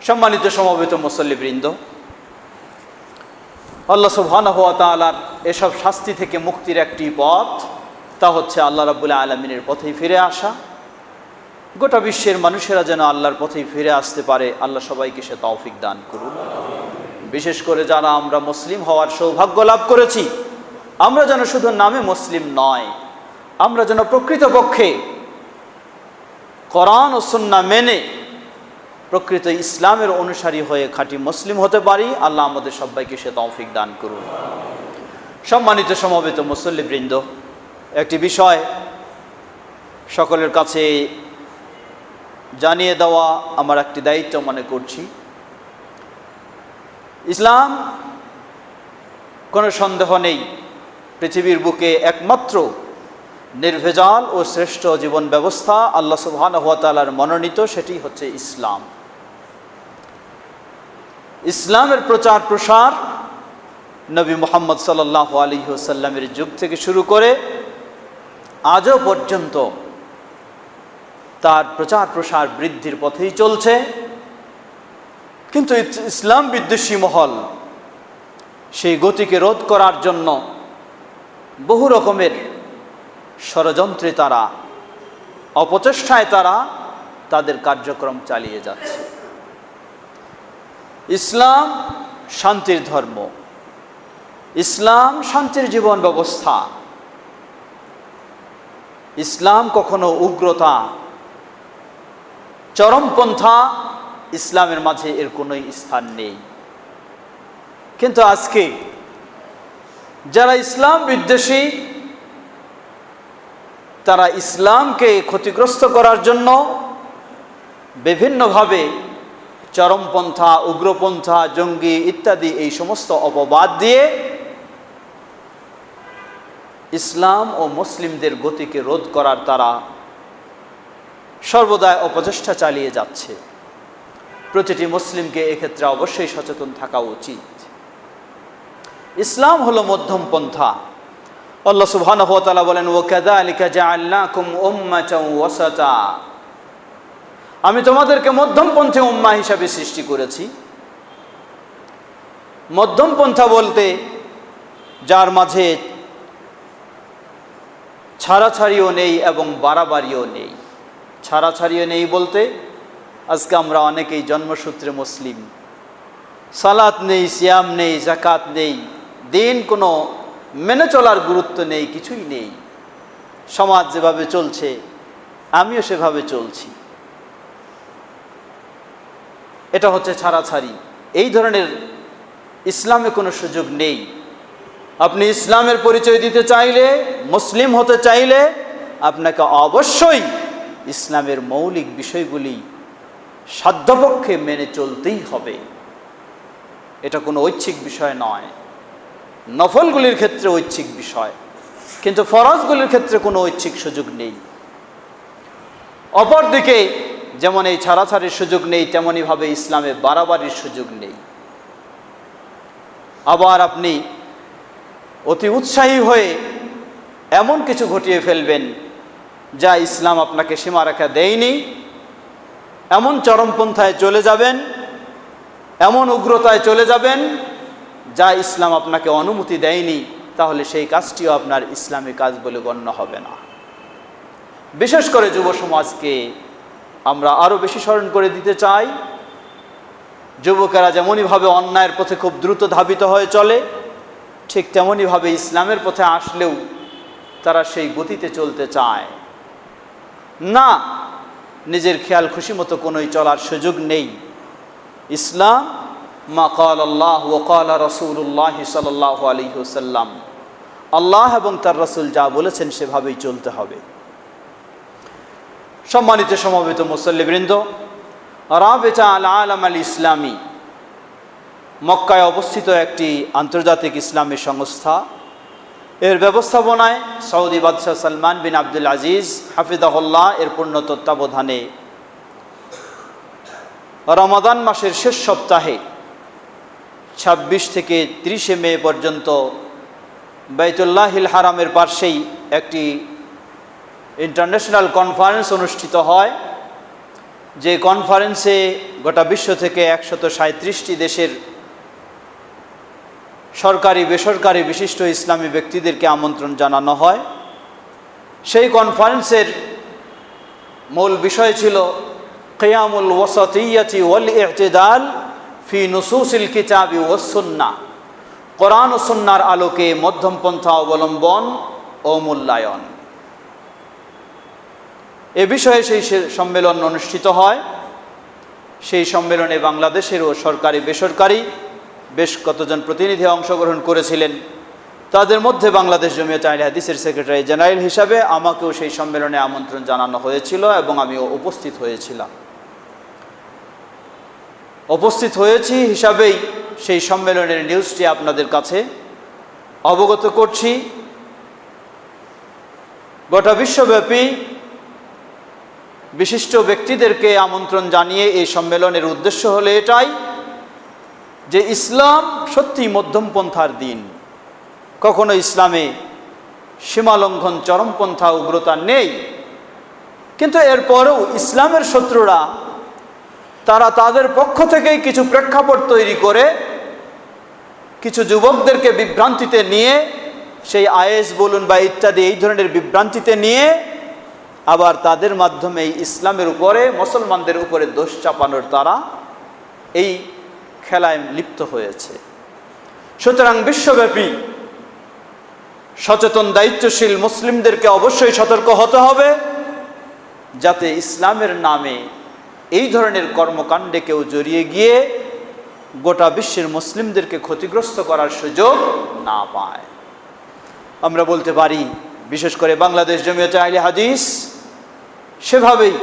সম্মানিত সমবেত মুসল্লিবৃন্দ, আল্লাহ সুবহানাহু ওয়া তাআলার এসব শাস্তি থেকে মুক্তির একটি পথ, তা হচ্ছে আল্লাহ রাব্বুল আলামিনের পথেই ফিরে আসা। গোটা বিশ্বের মানুষেরা যেন আল্লাহর পথেই ফিরে আসতে পারে, আল্লাহ সবাইকে সে তৌফিক দান করুন। বিশেষ করে যারা আমরা মুসলিম হওয়ার সৌভাগ্য লাভ করেছি, আমরা যেন শুধু নামে মুসলিম নয়, আমরা যেন প্রকৃতপক্ষে কোরআন ও সুন্নাহ মেনে প্রকৃত ইসলামের অনুসারী হয়ে খাঁটি মুসলিম হতে পারি। আল্লাহ আমাদের সবাইকে সে তৌফিক দান করুন। সম্মানিত সমবেত মুসল্লিবৃন্দ, একটি বিষয় সকলের কাছে জানিয়ে দেওয়া আমার একটি দায়িত্ব মনে করছি। ইসলাম, কোনো সন্দেহ নেই, পৃথিবীর বুকে একমাত্র নির্ভেজাল ও শ্রেষ্ঠ জীবন ব্যবস্থা আল্লাহ সুবহানাহু ওয়া তাআলার মনোনীত, সেটি হচ্ছে ইসলাম। ইসলামের প্রচার প্রসার নবী মুহাম্মদ সাল্লাল্লাহু আলাইহি ওয়াসাল্লামের যুগ থেকে শুরু করে আজও পর্যন্ত তার প্রচার প্রসার বৃদ্ধির পথেই চলছে। কিন্তু ইসলাম বিদ্বেষী মহল সেই গতিকে রোধ করার জন্য বহু রকমের ষড়যন্ত্রে তারা, অপচেষ্টায় তারা তাদের কার্যক্রম চালিয়ে যাচ্ছে। ইসলাম শান্তির ধর্ম, ইসলাম শান্তির জীবন ব্যবস্থা। ইসলাম কখনো উগ্রতা, চরমপন্থা, ইসলামের মাঝে এর কোনো স্থান নেই। কিন্তু আজকে যারা ইসলাম বিদ্বেষী, তারা ইসলামকে ক্ষতিগ্রস্ত করার জন্য বিভিন্নভাবে চরমপন্থা, উগ্রপন্থা, জঙ্গি ইত্যাদি এই সমস্ত অপবাদ দিয়ে ইসলাম ও মুসলিমদের গতিকে রোধ করার তারা সর্বদাই অপচেষ্টা চালিয়ে যাচ্ছে। প্রতিটি মুসলিমকে এক্ষেত্রে অবশ্যই সচেতন থাকা উচিত। ইসলাম হলো মধ্যম পন্থা। আল্লাহ সুবহানাহু ওয়া তাআলা বলেন, ওয়া কাযালিকা জাআলনাকুম উম্মাতান ওয়াসাতা, আমি তোমাদেরকে মধ্যমপন্থী উম্মাহ হিসাবে সৃষ্টি করেছি। মধ্যমপন্থা বলতে যার মাঝে ছাড়াছাড়িও নেই এবং বাড়াবাড়িও নেই। ছাড়াছাড়িও নেই বলতে আজকে আমরা অনেকেই জন্মসূত্রে মুসলিম, সালাত নেই, সিয়াম নেই, যাকাত নেই, দিন কোনো মেনে চলার গুরুত্ব নেই, কিছুই নেই। সমাজ যেভাবে চলছে আমিও সেভাবে চলছি, এটা হচ্ছে ছাড়াছাড়ি। এই ধরনের ইসলামে কোনো সুযোগ নেই। আপনি ইসলামের পরিচয় দিতে চাইলে, মুসলিম হতে চাইলে আপনাকে অবশ্যই ইসলামের মৌলিক বিষয়গুলি সাধ্যপক্ষে মেনে চলতেই হবে। এটা কোনো ঐচ্ছিক বিষয় নয়। নফলগুলির ক্ষেত্রে ঐচ্ছিক বিষয়, কিন্তু ফরজগুলির ক্ষেত্রে কোনো ঐচ্ছিক সুযোগ নেই। অপরদিকে যেমন এই ছাড়াছাড়ির সুযোগ নেই, তেমনইভাবে ইসলামে বাড়াবাড়ির সুযোগ নেই। আবার আপনি অতি উৎসাহী হয়ে এমন কিছু ঘটিয়ে ফেলবেন যা ইসলাম আপনাকে সীমারেখা দেয়নি, এমন চরমপন্থায় চলে যাবেন, এমন উগ্রতায় চলে যাবেন যা ইসলাম আপনাকে অনুমতি দেয়নি, তাহলে সেই কাজটিও আপনার ইসলামী কাজ বলে গণ্য হবে না। বিশেষ করে যুব সমাজকে আমরা আরও বেশি স্মরণ করে দিতে চাই, যুবকেরা যেমনইভাবে অন্যায়ের পথে খুব দ্রুত ধাবিত হয়ে চলে, ঠিক তেমনইভাবে ইসলামের পথে আসলেও তারা সেই গতিতে চলতে চায় না। নিজের খেয়াল খুশি মতো কোনোই চলার সুযোগ নেই। ইসলাম মা ক্বালা আল্লাহ ওয়া ক্বালা রাসূলুল্লাহ সাল্লাল্লাহু আলাইহি ওয়াসাল্লাম, আল্লাহ এবং তার রাসূল যা বলেছেন সেভাবেই চলতে হবে। সম্মানিত সমবেত মুসল্লিবৃন্দ, রাবিতা আল আলাম আল ইসলামী মক্কায় অবস্থিত একটি আন্তর্জাতিক ইসলামী সংস্থা। এর ব্যবস্থাপনায় সৌদি বাদশাহ সালমান বিন আব্দুল আজিজ হাফিজাহুল্লাহ এর পূর্ণ তত্ত্বাবধানে রমাদান মাসের শেষ সপ্তাহে 26 থেকে 30 মে পর্যন্ত বাইতুল্লাহিল হারামের পাশেই একটি ইন্টারন্যাশনাল কনফারেন্স অনুষ্ঠিত হয়। যে কনফারেন্সে গোটা বিশ্ব থেকে 137টি দেশের সরকারি বেসরকারি বিশিষ্ট ইসলামী ব্যক্তিদেরকে আমন্ত্রণ জানানো হয়, সেই কনফারেন্সের মূল বিষয় ছিল কিয়ামুল ওয়াসাতিয়্যাতি ওয়াল ই'তিদাল ফি নুসুসিল কিতাবি ওয়াস সুন্নাহ, কোরআন ও সুন্নাহর আলোকে মধ্যমপন্থা অবলম্বন ও মূল্যায়ন। এ বিষয়ে সেই সম্মেলন অনুষ্ঠিত হয়। সেই সম্মেলনে বাংলাদেশেরও সরকারি বেসরকারি বেশ কতজন প্রতিনিধি অংশগ্রহণ করেছিলেন। তাদের মধ্যে বাংলাদেশ জমিয়ত আহলে হাদিসের সেক্রেটারি জেনারেল হিসাবে আমাকেও সেই সম্মেলনে আমন্ত্রণ জানানো হয়েছিল এবং আমিও উপস্থিত হয়েছিলাম। উপস্থিত হয়েছি হিসাবেই সেই সম্মেলনের নিউজটি আপনাদের কাছে অবগত করছি। গোটা বিশ্বব্যাপী বিশিষ্ট ব্যক্তিদেরকে আমন্ত্রণ জানিয়ে এই সম্মেলনের উদ্দেশ্য হলো এটাই যে ইসলাম সত্যি মধ্যমপন্থার দিন। কখনো ইসলামে সীমালঙ্ঘন, চরমপন্থা, উগ্রতা নেই। কিন্তু এরপরেও ইসলামের শত্রুরা তারা তাদের পক্ষ থেকেই কিছু প্রেক্ষাপট তৈরি করে কিছু যুবকদেরকে বিভ্রান্তিতে নিয়ে, সেই আইএস বলুন বা ইত্যাদি এই ধরনের বিভ্রান্তিতে নিয়ে আবার তাদের মাধ্যমে ইসলামের উপরে, মুসলমানদের উপরে দোষ চাপানোর তারা এই খেলায় লিপ্ত হয়েছে। সুতরাং বিশ্বব্যাপী সচেতন দায়িত্বশীল মুসলিমদেরকে অবশ্যই সতর্ক হতে হবে যাতে ইসলামের নামে এই ধরনের কর্মকাণ্ডে কেউ জড়িয়ে গিয়ে গোটা বিশ্বের মুসলিমদেরকে ক্ষতিগ্রস্ত করার সুযোগ না পায়। আমরা বলতে পারি বিশেষ করে বাংলাদেশ জমিয়ত আহলে হাদিস সেভাবেই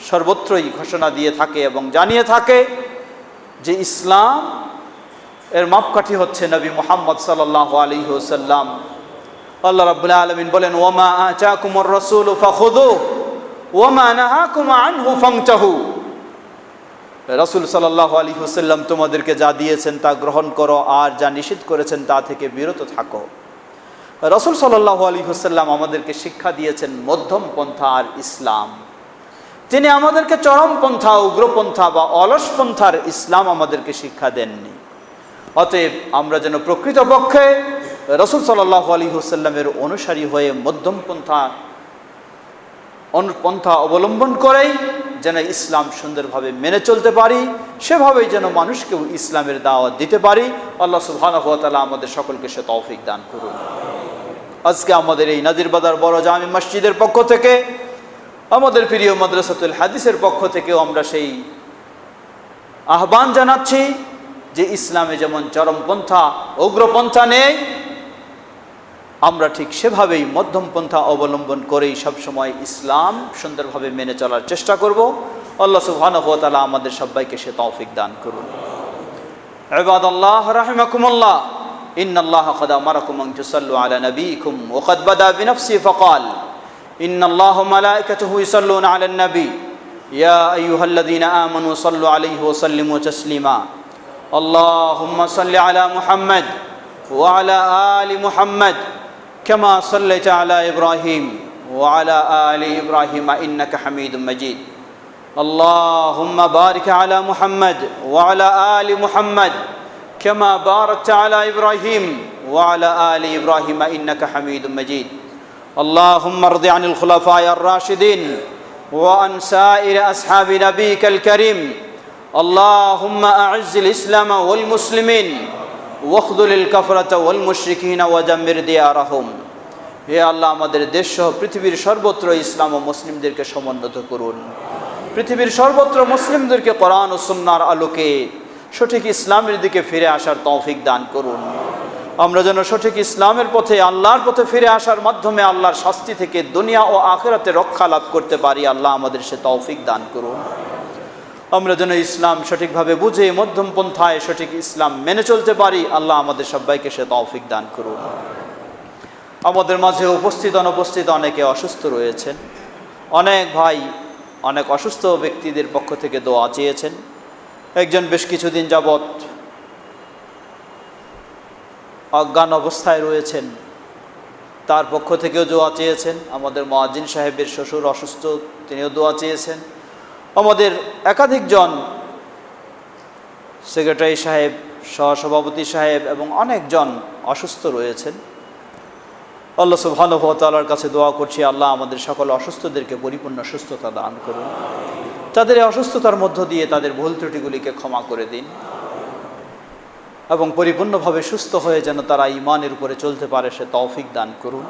সর্বত্রই ঘোষণা দিয়ে থাকে এবং জানিয়ে থাকে যে ইসলাম এর মাপকাঠি হচ্ছে নবী মুহাম্মদ সাল্লাল্লাহু আলাইহি ওয়াসাল্লাম। আল্লাহ রাব্বুল আলামিন বলেন, ওয়ামা আতাকুমুর রাসূলু ফাখুযুহু ওয়ামা নাহাকুম আনহু ফান্তাহু। রাসূল সাল্লাল্লাহু আলাইহি ওয়াসাল্লাম তোমাদেরকে যা দিয়েছেন তা গ্রহণ করো, আর যা নিষেধ করেছেন তা থেকে বিরত থাকো। রাসূল সাল্লাল্লাহু আলাইহি ওয়াসাল্লাম আমাদেরকে শিক্ষা দিয়েছেন মধ্যম পন্থার ইসলাম। তিনি আমাদেরকে চরমপন্থা, উগ্রপন্থা বা অলস পন্থার ইসলাম আমাদেরকে শিক্ষা দেননি। অতএব আমরা যেন প্রকৃতপক্ষে রাসূল সাল্লাল্লাহু আলাইহি ওয়াসাল্লামের অনুসারী হয়ে মধ্যম পন্থা অবলম্বন করেই যেন ইসলাম সুন্দরভাবে মেনে চলতে পারি, সেভাবেই যেন মানুষকেও ইসলামের দাওয়াত দিতে পারি। আল্লাহ সুবহানাহু ওয়া তাআলা আমাদের সকলকে সে তৌফিক দান করুন। আজকে আমাদের এই নাজিরবাজার বড় জামি মসজিদের পক্ষ থেকে, আমাদের প্রিয় মাদ্রাসাতুল হাদিসের পক্ষ থেকেও আমরা সেই আহ্বান জানাচ্ছি যে ইসলামে যেমন চরমপন্থা, উগ্রপন্থা নেই, আমরা ঠিক সেভাবেই মধ্যমপন্থা অবলম্বন করেই সবসময় ইসলাম সুন্দরভাবে মেনে চলার চেষ্টা করব। আল্লাহ সুবহানাহু ওয়া তাআলা আমাদের সবাইকে সে তৌফিক দান করুন। ইবাদাল্লাহ রাহিমাকুমুল্লাহ, ইন্নাল্লাহা ক্বাদ আমারাকুম আন তুসাল্লু আলা নবিয়িকুম ওয়া ক্বাদ বাদা বিনাফসিহি ফাকাল ইন্নাল্লাহা ওয়া মালায়েকাতুহু ইউসাল্লুনা আলান নবী ইয়া আইয়ুহাল্লাযীনা আমানু সাল্লু আলাইহি ওয়া সাল্লিমু তাসলিমা। আল্লাহুম্মা সাল্লি আলা মুহাম্মাদ ওয়া আলা আলি মুহাম্মাদ কামা সাল্লাইতা আলা ইব্রাহিম ওয়া আলা আলি ইব্রাহিম ইন্নাকা হামিদুম মাজিদ। আল্লাহুম্মা বারিক আলা মুহাম্মাদ ওয়া আলা আলি মুহাম্মাদ কামা বারাকতা আলা ইব্রাহিম ওয়া আলা আলি ইব্রাহিম ইন্নাকা হামিদুম মাজিদ। আল্লাহুম্মা রদি আনিল খুলাফায়ে আর-রাশিদিন ওয়া আন সাইরি আসহাবি নবিয়িকাল কারীম। আল্লাহুম্মা আ'ইজ্জিল ইসলাম ওয়াল মুসলিমিন ওয়াখযুলিল কাফরাতা ওয়াল মুশরিকিনা ওয়া দাম্মির দিয়ারাহুম। হে আল্লাহ, আমাদের দেশ সহ পৃথিবীর সর্বত্র ইসলাম ও মুসলিমদেরকে সমুন্নত করুন। পৃথিবীর সর্বত্র মুসলিমদেরকে কোরআন ও সুন্নাহর আলোকে সঠিক ইসলামের দিকে ফিরে আসার তৌফিক দান করুন। আমরা যেন সঠিক ইসলামের পথে, আল্লাহর পথে ফিরে আসার মাধ্যমে আল্লাহর শাস্তি থেকে দুনিয়া ও আখিরাতে রক্ষা লাভ করতে পারি। আল্লাহ আমাদের সে তৌফিক দান করুন। আমরা যেন ইসলাম সঠিকভাবে বুঝে মধ্যম পন্থায় সঠিক ইসলাম মেনে চলতে পারি। আল্লাহ আমাদের সবাইকে সে তৌফিক দান করুন। আমাদের মাঝে উপস্থিত অনুপস্থিত অনেকে অসুস্থ রয়েছেন। অনেক ভাই অনেক অসুস্থ ব্যক্তিদের পক্ষ থেকে দোয়া চেয়েছেন। একজন বেশ কিছুদিন যাবৎ অজ্ঞান অবস্থায় রয়েছেন, তার পক্ষ থেকেও দোয়া চেয়েছেন। আমাদের মুয়াজ্জিন সাহেবের শ্বশুর অসুস্থ, তিনিও দোয়া চেয়েছেন। আমাদের একাধিকজন সেক্রেটারি সাহেব, সহসভাপতি সাহেব এবং অনেকজন অসুস্থ রয়েছেন। আল্লাহ সুবহানাহু ওয়া তাআলার কাছে দোয়া করছি, আল্লাহ আমাদের সকল অসুস্থদেরকে পরিপূর্ণ সুস্থতা দান করুন। তাদের এই অসুস্থতার মধ্য দিয়ে তাদের ভুল ত্রুটিগুলিকে ক্ষমা করে দিন এবং পরিপূর্ণভাবে সুস্থ হয়ে যেন তারা ঈমানের উপরে চলতে পারে সে তৌফিক দান করুন।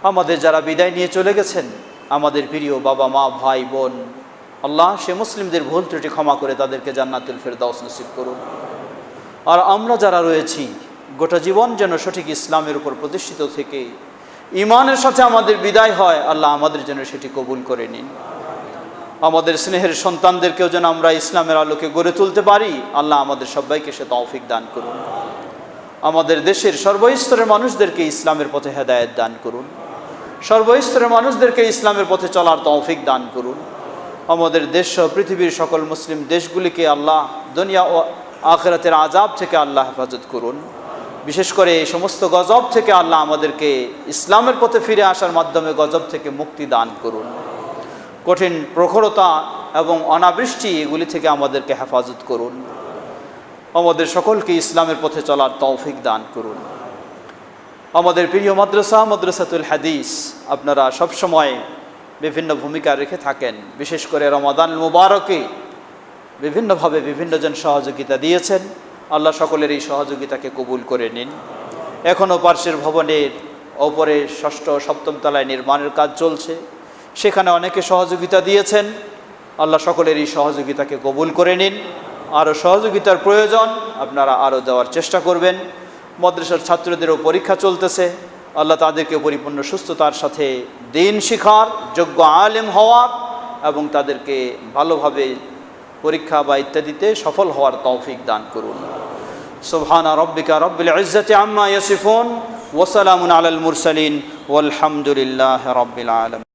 আমাদের যারা বিদায় নিয়ে চলে গেছেন, আমাদের প্রিয় বাবা মা ভাই বোন, আল্লাহ সে মুসলিমদের ভুল ত্রুটি ক্ষমা করে তাদেরকে জান্নাতুল ফেরদাউস নসিব করুন। আর আমরা যারা রয়েছি গোটা জীবন যেন সঠিক ইসলামের উপর প্রতিষ্ঠিত থেকে ঈমানের সাথে আমাদের বিদায় হয়, আল্লাহ আমাদের জন্য সেটি কবুল করে নিন। আমাদের স্নেহের সন্তানদেরকেও যেন আমরা ইসলামের আলোকে গড়ে তুলতে পারি, আল্লাহ আমাদের সবাইকে সে তৌফিক দান করুন। আমাদের দেশের সর্বস্তরের মানুষদেরকে ইসলামের পথে হেদায়েত দান করুন, সর্বস্তরের মানুষদেরকে ইসলামের পথে চলার তৌফিক দান করুন। আমাদের দেশ সহ পৃথিবীর সকল মুসলিম দেশগুলিকে আল্লাহ দুনিয়া ও আখিরাতের আযাব থেকে আল্লাহ হেফাজত করুন। বিশেষ করে এই সমস্ত গজব থেকে আল্লাহ আমাদেরকে ইসলামের পথে ফিরে আসার মাধ্যমে গজব থেকে মুক্তি দান করুন। কঠিন প্রখরতা এবং অনাবৃষ্টি এগুলি থেকে আমাদেরকে হেফাজত করুন। আমাদের সকলকে ইসলামের পথে চলার তৌফিক দান করুন। আমাদের প্রিয় মাদ্রাসা মাদ্রাসাতুল হাদিস আপনারা সবসময় বিভিন্ন ভূমিকা রেখে থাকেন। বিশেষ করে রমাদান মুবারকে বিভিন্নভাবে বিভিন্নজন সহযোগিতা দিয়েছেন, আল্লাহ সকলের এই সহযোগিতাকে কবুল করে নিন। এখনও পার্শ্বের ভবনের ওপরে 6ষ্ঠ ও 7ম তলায় নির্মাণের কাজ চলছে, সেখানে অনেকে সহযোগিতা দিয়েছেন, আল্লাহ সকলের এই সহযোগিতাকে কবুল করে নিন। আরও সহযোগিতার প্রয়োজন, আপনারা আরও দেওয়ার চেষ্টা করবেন। মাদ্রাসার ছাত্রদেরও পরীক্ষা চলতেছে, আল্লাহ তাদেরকে পরিপূর্ণ সুস্থতার সাথে দ্বীন শিখার, যোগ্য আলেম হওয়ার এবং তাদেরকে ভালোভাবে পরীক্ষা বা ইত্যাদিতে সফল হওয়ার তৌফিক দান করুন। সুবহানা রাব্বিকা রাব্বিল ইজ্জাতি আম্মা ইয়াসিফুন ওয়া সালামুন আলাল মুরসালিন ওয়ালহামদুলিল্লাহি রাব্বিল আলামিন।